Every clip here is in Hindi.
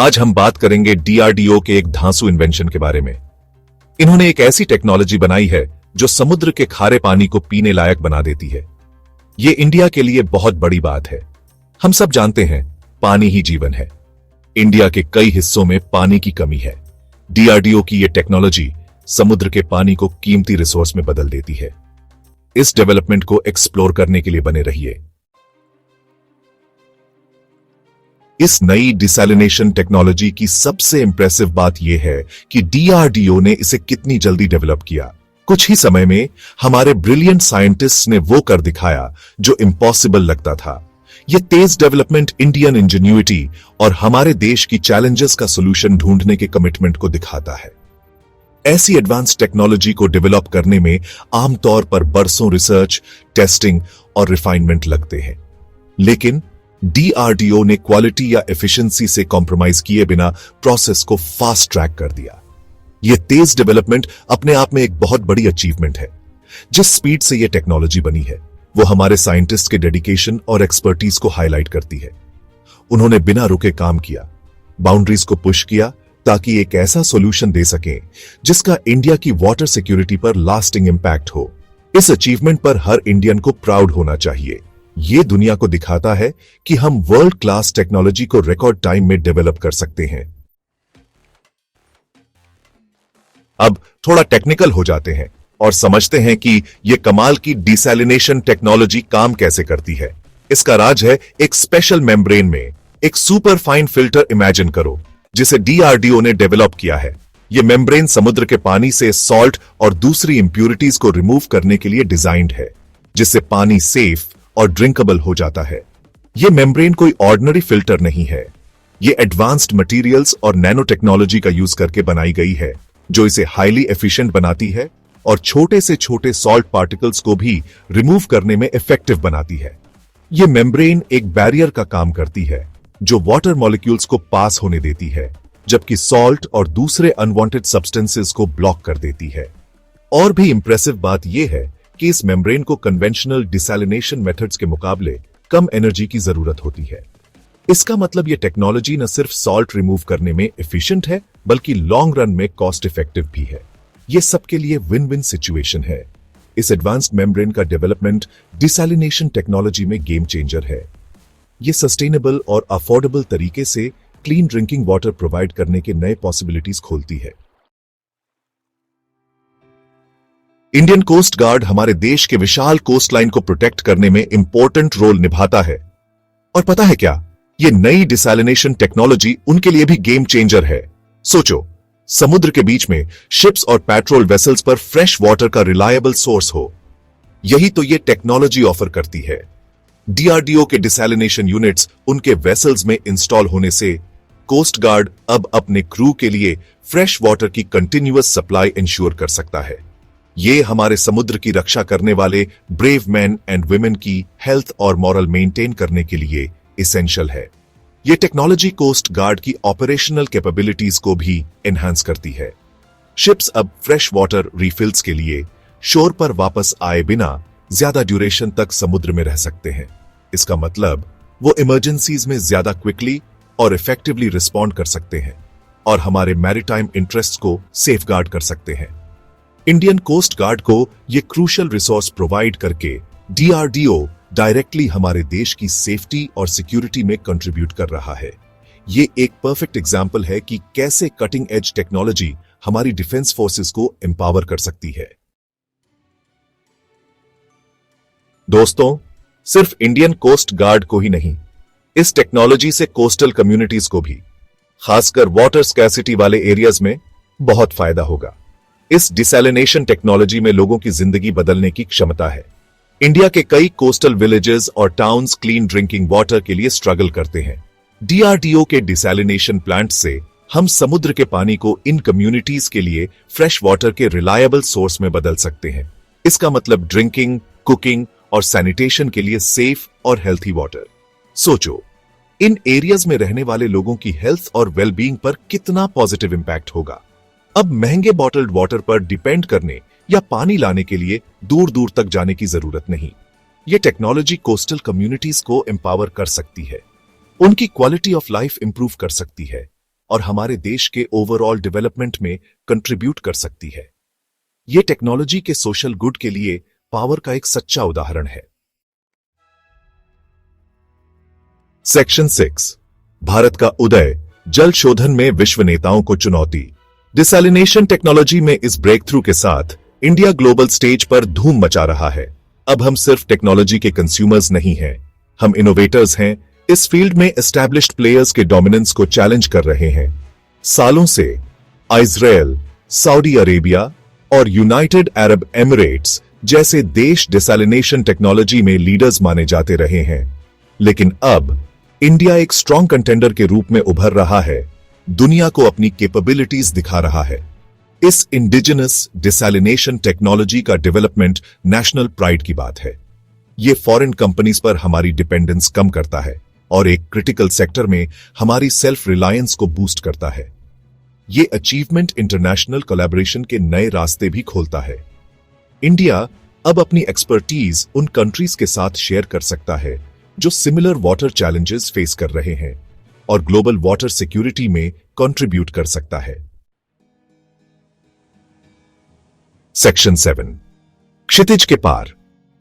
आज हम बात करेंगे डीआरडीओ के एक धांसू इन्वेंशन के बारे में। इन्होंने एक ऐसी टेक्नोलॉजी बनाई है जो समुद्र के खारे पानी को पीने लायक बना देती है। ये इंडिया के लिए बहुत बड़ी बात है। हम सब जानते हैं पानी ही जीवन है। इंडिया के कई हिस्सों में पानी की कमी है। डीआरडीओ की यह टेक्नोलॉजी समुद्र के पानी को कीमती रिसोर्स में बदल देती है। इस डेवलपमेंट को एक्सप्लोर करने के लिए बने रहिए। इस नई डिसैलिनेशन टेक्नोलॉजी की सबसे इंप्रेसिव बात यह है कि डीआरडीओ ने इसे कितनी जल्दी डेवलप किया। कुछ ही समय में हमारे ब्रिलियंट साइंटिस्ट्स ने वो कर दिखाया जो इम्पॉसिबल लगता था। यह तेज डेवलपमेंट इंडियन इंजीन्यूइटी और हमारे देश की चैलेंजेस का सॉल्यूशन ढूंढने के कमिटमेंट को दिखाता है। ऐसी एडवांस टेक्नोलॉजी को डेवलप करने में आमतौर पर बरसों रिसर्च, टेस्टिंग और रिफाइनमेंट लगते हैं, लेकिन डीआरडीओ ने क्वालिटी या एफिशिएंसी से कॉम्प्रोमाइज किए बिना प्रोसेस को फास्ट ट्रैक कर दिया। यह तेज डेवलपमेंट अपने आप में एक बहुत बड़ी अचीवमेंट है। जिस स्पीड से यह टेक्नोलॉजी बनी है वो हमारे साइंटिस्ट के डेडिकेशन और एक्सपर्टीज को हाईलाइट करती है। उन्होंने बिना रुके काम किया, बाउंड्रीज को पुश किया ताकि एक ऐसा सॉल्यूशन दे सकें जिसका इंडिया की वाटर सिक्योरिटी पर लास्टिंग इंपैक्ट हो। इस अचीवमेंट पर हर इंडियन को प्राउड होना चाहिए। ये दुनिया को दिखाता है कि हम वर्ल्ड क्लास टेक्नोलॉजी को रिकॉर्ड टाइम में डेवलप कर सकते हैं। अब थोड़ा टेक्निकल हो जाते हैं और समझते हैं कि यह कमाल की डिसैलिनेशन टेक्नोलॉजी काम कैसे करती है। इसका राज है एक स्पेशल मेम्ब्रेन में एक सुपर फाइन फिल्टर इमेजिन करो जिसे डीआरडीओ ने डेवलप किया है। यह मेम्ब्रेन समुद्र के पानी से सॉल्ट और दूसरी इंप्यूरिटीज को रिमूव करने के लिए डिजाइंड है, जिससे पानी सेफ और ड्रिंकेबल हो जाता है। यह मेम्ब्रेन कोई ऑर्डिनरी फिल्टर नहीं है। यह एडवांस्ड मटेरियल्स और नैनो टेक्नोलॉजी का यूज करके बनाई गई है जो इसे हाईली एफिशिएंट बनाती है और छोटे से छोटे सॉल्ट पार्टिकल्स को भी रिमूव करने में इफेक्टिव बनाती है। यह मेम्ब्रेन एक बैरियर का काम करती है जो वाटर मॉलिक्यूल्स को पास होने देती है, जबकि सॉल्ट और दूसरे अनवांटेड सब्सटेंसेस को ब्लॉक कर देती है। और भी इंप्रेसिव बात यह है कि इस मेम्ब्रेन को कन्वेंशनल डिसैलिनेशन मेथड्स के मुकाबले कम एनर्जी की जरूरत होती है। इसका मतलब यह टेक्नोलॉजी न सिर्फ सॉल्ट रिमूव करने में एफिशिएंट है बल्कि लॉन्ग रन में कॉस्ट इफेक्टिव भी है। यह सबके लिए विन विन सिचुएशन है। इस एडवांस्ड मेम्ब्रेन का डेवलपमेंट डिसैलिनेशन टेक्नोलॉजी में गेम चेंजर है। यह सस्टेनेबल और अफोर्डेबल तरीके से क्लीन ड्रिंकिंग वाटर प्रोवाइड करने के नए पॉसिबिलिटीज खोलती है। इंडियन कोस्ट गार्ड हमारे देश के विशाल कोस्ट लाइन को प्रोटेक्ट करने में इंपॉर्टेंट रोल निभाता है। और पता है क्या, यह नई डिसैलिनेशन टेक्नोलॉजी उनके लिए भी गेम चेंजर है। सोचो, समुद्र के बीच में शिप्स और पेट्रोल वेसल्स पर फ्रेश वाटर का रिलायबल सोर्स हो। यही तो यह टेक्नोलॉजी ऑफर करती है। डीआरडीओ के डिसैलिनेशन यूनिट्स उनके वेसल्स में इंस्टॉल होने से कोस्ट गार्ड अब अपने क्रू के लिए फ्रेश वाटर की कंटिन्यूअस सप्लाई इंश्योर कर सकता है। ये हमारे समुद्र की रक्षा करने वाले ब्रेव मैन एंड वुमेन की हेल्थ और मॉरल मेंटेन करने के लिए एसेंशियल है। यह टेक्नोलॉजी कोस्ट गार्ड की ऑपरेशनल कैपेबिलिटीज को भी एनहांस करती है। शिप्स अब फ्रेश वाटर रिफिल्स के लिए शोर पर वापस आए बिना ज्यादा ड्यूरेशन तक समुद्र में रह सकते हैं। इसका मतलब वो इमरजेंसीज में ज्यादा क्विकली और इफेक्टिवली रिस्पॉन्ड कर सकते हैं और हमारे मैरीटाइम इंटरेस्ट को सेफगार्ड कर सकते हैं। इंडियन कोस्ट गार्ड को यह क्रूशियल रिसोर्स प्रोवाइड करके डीआरडीओ डायरेक्टली हमारे देश की सेफ्टी और सिक्योरिटी में कंट्रीब्यूट कर रहा है। यह एक परफेक्ट एग्जाम्पल है कि कैसे कटिंग एज टेक्नोलॉजी हमारी डिफेंस फोर्सेस को एम्पावर कर सकती है। दोस्तों, सिर्फ इंडियन कोस्ट गार्ड को ही नहीं, इस टेक्नोलॉजी से कोस्टल कम्युनिटीज को भी, खासकर वाटर स्कैर्सिटी वाले एरियाज में बहुत फायदा होगा। इस डिसैलिनेशन टेक्नोलॉजी में लोगों की जिंदगी बदलने की क्षमता है। इंडिया के कई कोस्टल विलेजेस और टाउन्स क्लीन ड्रिंकिंग वाटर के लिए स्ट्रगल करते हैं। डीआरडीओ के डिसैलिनेशन प्लांट से हम समुद्र के पानी को इन कम्युनिटीज के लिए फ्रेश वाटर के रिलायबल सोर्स में बदल सकते हैं। इसका मतलब ड्रिंकिंग, कुकिंग और सैनिटेशन के लिए सेफ और हेल्थी वाटर। सोचो, इन एरियाज में रहने वाले लोगों की हेल्थ और वेलबींग पर कितना पॉजिटिव इंपैक्ट होगा। अब महंगे बॉटल्ड वाटर पर डिपेंड करने या पानी लाने के लिए दूर दूर तक जाने की जरूरत नहीं। यह टेक्नोलॉजी कोस्टल कम्युनिटीज को एम्पावर कर सकती है, उनकी क्वालिटी ऑफ लाइफ इंप्रूव कर सकती है और हमारे देश के ओवरऑल डेवलपमेंट में कंट्रीब्यूट कर सकती है। ये टेक्नोलॉजी के सोशल गुड के लिए पावर का एक सच्चा उदाहरण है। सेक्शन 6, भारत का उदय, जल शोधन में विश्व नेताओं को चुनौती। डिसैलिनेशन टेक्नोलॉजी में इस ब्रेक थ्रू के साथ इंडिया ग्लोबल स्टेज पर धूम मचा रहा है। अब हम सिर्फ टेक्नोलॉजी के कंज्यूमर्स नहीं हैं, हम इनोवेटर्स हैं। इस फील्ड में एस्टैब्लिश्ड प्लेयर्स के डोमिनेंस को चैलेंज कर रहे हैं। सालों से इजरायल, सऊदी अरेबिया और यूनाइटेड अरब एमिरेट्स जैसे देश डिसैलिनेशन टेक्नोलॉजी में लीडर्स माने जाते रहे हैं, लेकिन अब इंडिया एक स्ट्रॉन्ग कंटेंडर के रूप में उभर रहा है, दुनिया को अपनी कैपेबिलिटीज दिखा रहा है। इस इंडिजिनस डिसैलिनेशन टेक्नोलॉजी का डेवलपमेंट नेशनल प्राइड की बात है। ये फॉरेन कंपनीज पर हमारी डिपेंडेंस कम करता है और एक क्रिटिकल सेक्टर में हमारी सेल्फ रिलायंस को बूस्ट करता है। ये अचीवमेंट इंटरनेशनल कोलैबोरेशन के नए रास्ते भी खोलता है। इंडिया अब अपनी एक्सपर्टीज उन कंट्रीज के साथ शेयर कर सकता है जो सिमिलर वाटर चैलेंजेस फेस कर रहे हैं और ग्लोबल वाटर सिक्योरिटी में कंट्रीब्यूट कर सकता है। सेक्शन 7, क्षितिज के पार,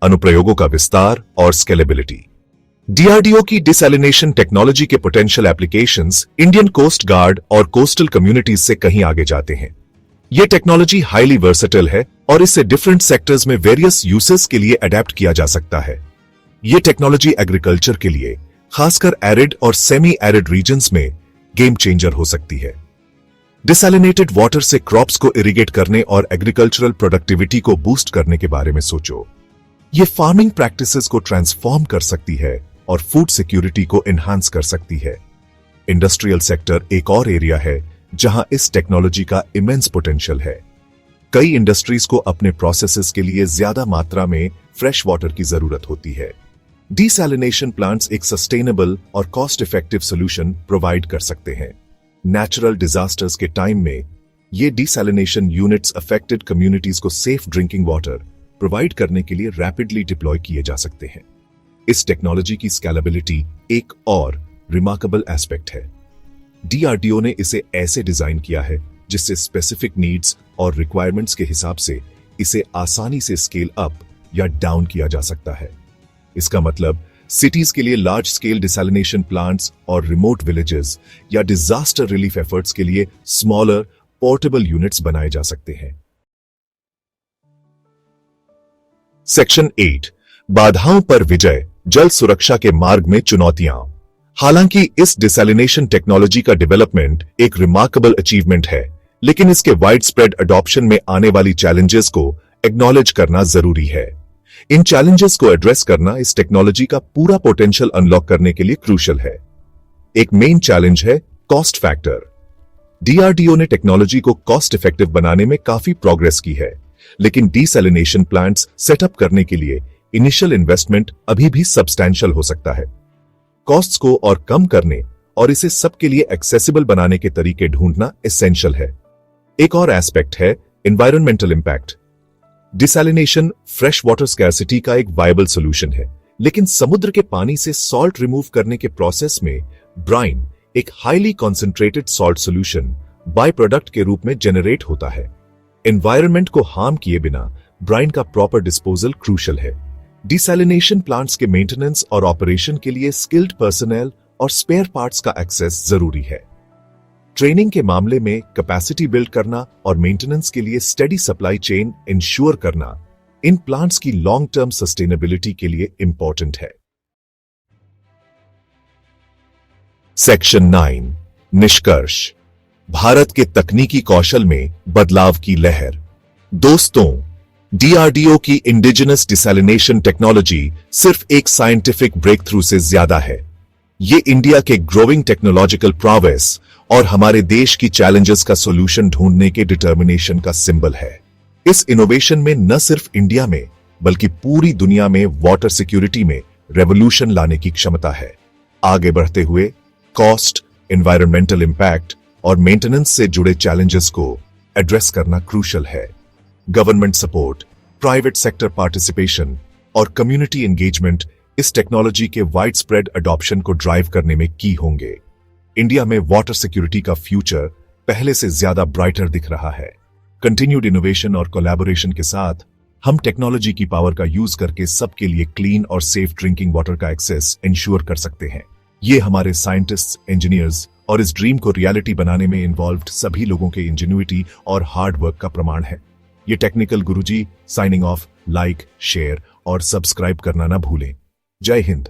अनुप्रयोगों का विस्तार और स्केलेबिलिटी। डीआरडीओ की डिसैलिनेशन टेक्नोलॉजी के potential applications Indian Coast Guard और कोस्टल कम्युनिटीज से कहीं आगे जाते हैं। यह टेक्नोलॉजी हाईली वर्सेटाइल है और इसे डिफरेंट सेक्टर्स में वेरियस यूसेस के लिए अडेप्ट किया जा सकता है। यह टेक्नोलॉजी एग्रीकल्चर के लिए, खासकर एरिड और सेमी एरिड रीजन्स में गेम चेंजर हो सकती है। डिसैलिनेटेड वाटर से क्रॉप्स को इरिगेट करने और एग्रीकल्चरल प्रोडक्टिविटी को बूस्ट करने के बारे में सोचो। यह फार्मिंग प्रैक्टिसेस को ट्रांसफॉर्म कर सकती है और फूड सिक्योरिटी को एनहांस कर सकती है। इंडस्ट्रियल सेक्टर एक और एरिया है जहां इस टेक्नोलॉजी का इमेंस पोटेंशियल है। कई इंडस्ट्रीज को अपने प्रोसेसेस के लिए ज्यादा मात्रा में फ्रेश वाटर की जरूरत होती है। डिसैलिनेशन प्लांट्स एक सस्टेनेबल और कॉस्ट इफेक्टिव सॉल्यूशन प्रोवाइड कर सकते हैं। नेचुरल डिजास्टर्स के टाइम में ये डिसैलिनेशन यूनिट्स अफेक्टेड कम्युनिटीज को सेफ ड्रिंकिंग वाटर प्रोवाइड करने के लिए रैपिडली डिप्लॉय किए जा सकते हैं। इस टेक्नोलॉजी की स्केलेबिलिटी एक और रिमार्केबल एस्पेक्ट है। डीआरडीओ ने इसे ऐसे डिजाइन किया है जिससे स्पेसिफिक नीड्स और रिक्वायरमेंट्स के हिसाब से इसे आसानी से स्केल अप या डाउन किया जा सकता है। इसका मतलब सिटीज के लिए लार्ज स्केल डिसैलिनेशन प्लांट्स और रिमोट विलेजेस या डिजास्टर रिलीफ एफर्ट्स के लिए स्मॉलर पोर्टेबल यूनिट्स बनाए जा सकते हैं। सेक्शन 8, बाधाओं पर विजय, जल सुरक्षा के मार्ग में चुनौतियां। हालांकि इस डिसैलिनेशन टेक्नोलॉजी का डेवलपमेंट एक रिमार्केबल अचीवमेंट है, लेकिन इसके वाइड स्प्रेड अडॉप्शन में आने वाली चैलेंजेस को एक्नॉलेज करना जरूरी है। इन चैलेंजेस को एड्रेस करना इस टेक्नोलॉजी का पूरा पोटेंशियल अनलॉक करने के लिए क्रूशियल है। एक मेन चैलेंज है कॉस्ट फैक्टर। डीआरडीओ ने टेक्नोलॉजी को कॉस्ट इफेक्टिव बनाने में काफी प्रोग्रेस की है, लेकिन डिसैलिनेशन प्लांट्स सेटअप करने के लिए इनिशियल इन्वेस्टमेंट अभी भी सब्सटैंशियल हो सकता है। कॉस्ट्स को और कम करने और इसे सबके लिए एक्सेसिबल बनाने के तरीके ढूंढना एसेंशियल है। एक और एस्पेक्ट है environmental impact. Desalination fresh water scarcity का एक वायबल सॉल्यूशन है, लेकिन समुद्र के पानी से सॉल्ट रिमूव करने के प्रोसेस में ब्राइन, एक highly concentrated salt solution, by product के रूप में जनरेट होता है। एनवायरनमेंट को हार्म किए बिना ब्राइन का प्रॉपर डिस्पोजल क्रूशियल है। डिसैलिनेशन प्लांट्स के मेंटेनेंस और ऑपरेशन के लिए स्किल्ड पर्सनल और स्पेयर पार्ट्स का एक्सेस जरूरी है। ट्रेनिंग के मामले में कैपेसिटी बिल्ड करना और मेंटेनेंस के लिए स्टेडी सप्लाई चेन इंश्योर करना इन प्लांट्स की लॉन्ग टर्म सस्टेनेबिलिटी के लिए इंपॉर्टेंट है। सेक्शन 9, निष्कर्ष, भारत के तकनीकी कौशल में बदलाव की लहर। दोस्तों, डीआरडीओ की इंडिजिनस डिसैलिनेशन टेक्नोलॉजी सिर्फ एक साइंटिफिक ब्रेक थ्रू से ज्यादा है। ये इंडिया के ग्रोइंग टेक्नोलॉजिकल प्रोग्रेस और हमारे देश की चैलेंजेस का सॉल्यूशन ढूंढने के डिटर्मिनेशन का सिंबल है। इस इनोवेशन में न सिर्फ इंडिया में बल्कि पूरी दुनिया में वाटर सिक्योरिटी में रेवोल्यूशन लाने की क्षमता है। आगे बढ़ते हुए कॉस्ट, एनवायरमेंटल इंपैक्ट और मेंटेनेंस से जुड़े चैलेंजेस को एड्रेस करना क्रूशियल है। Government support, private sector participation और कम्युनिटी एंगेजमेंट इस टेक्नोलॉजी के वाइड स्प्रेड अडॉप्शन को ड्राइव करने में की होंगे। इंडिया में वाटर सिक्योरिटी का फ्यूचर पहले से ज्यादा ब्राइटर दिख रहा है। कंटिन्यूड इनोवेशन और कोलैबोरेशन के साथ हम टेक्नोलॉजी की पावर का यूज करके सबके लिए क्लीन और सेफ ड्रिंकिंग वाटर का एक्सेस इंश्योर कर सकते हैं। ये हमारे साइंटिस्ट्स, इंजीनियर्स और इस ड्रीम को रियलिटी बनाने में इन्वॉल्व्ड सभी लोगों के इंजेन्युइटी और हार्ड वर्क का प्रमाण है। ये टेक्निकल गुरुजी साइनिंग ऑफ। लाइक, शेयर और सब्सक्राइब करना ना भूलें। जय हिंद।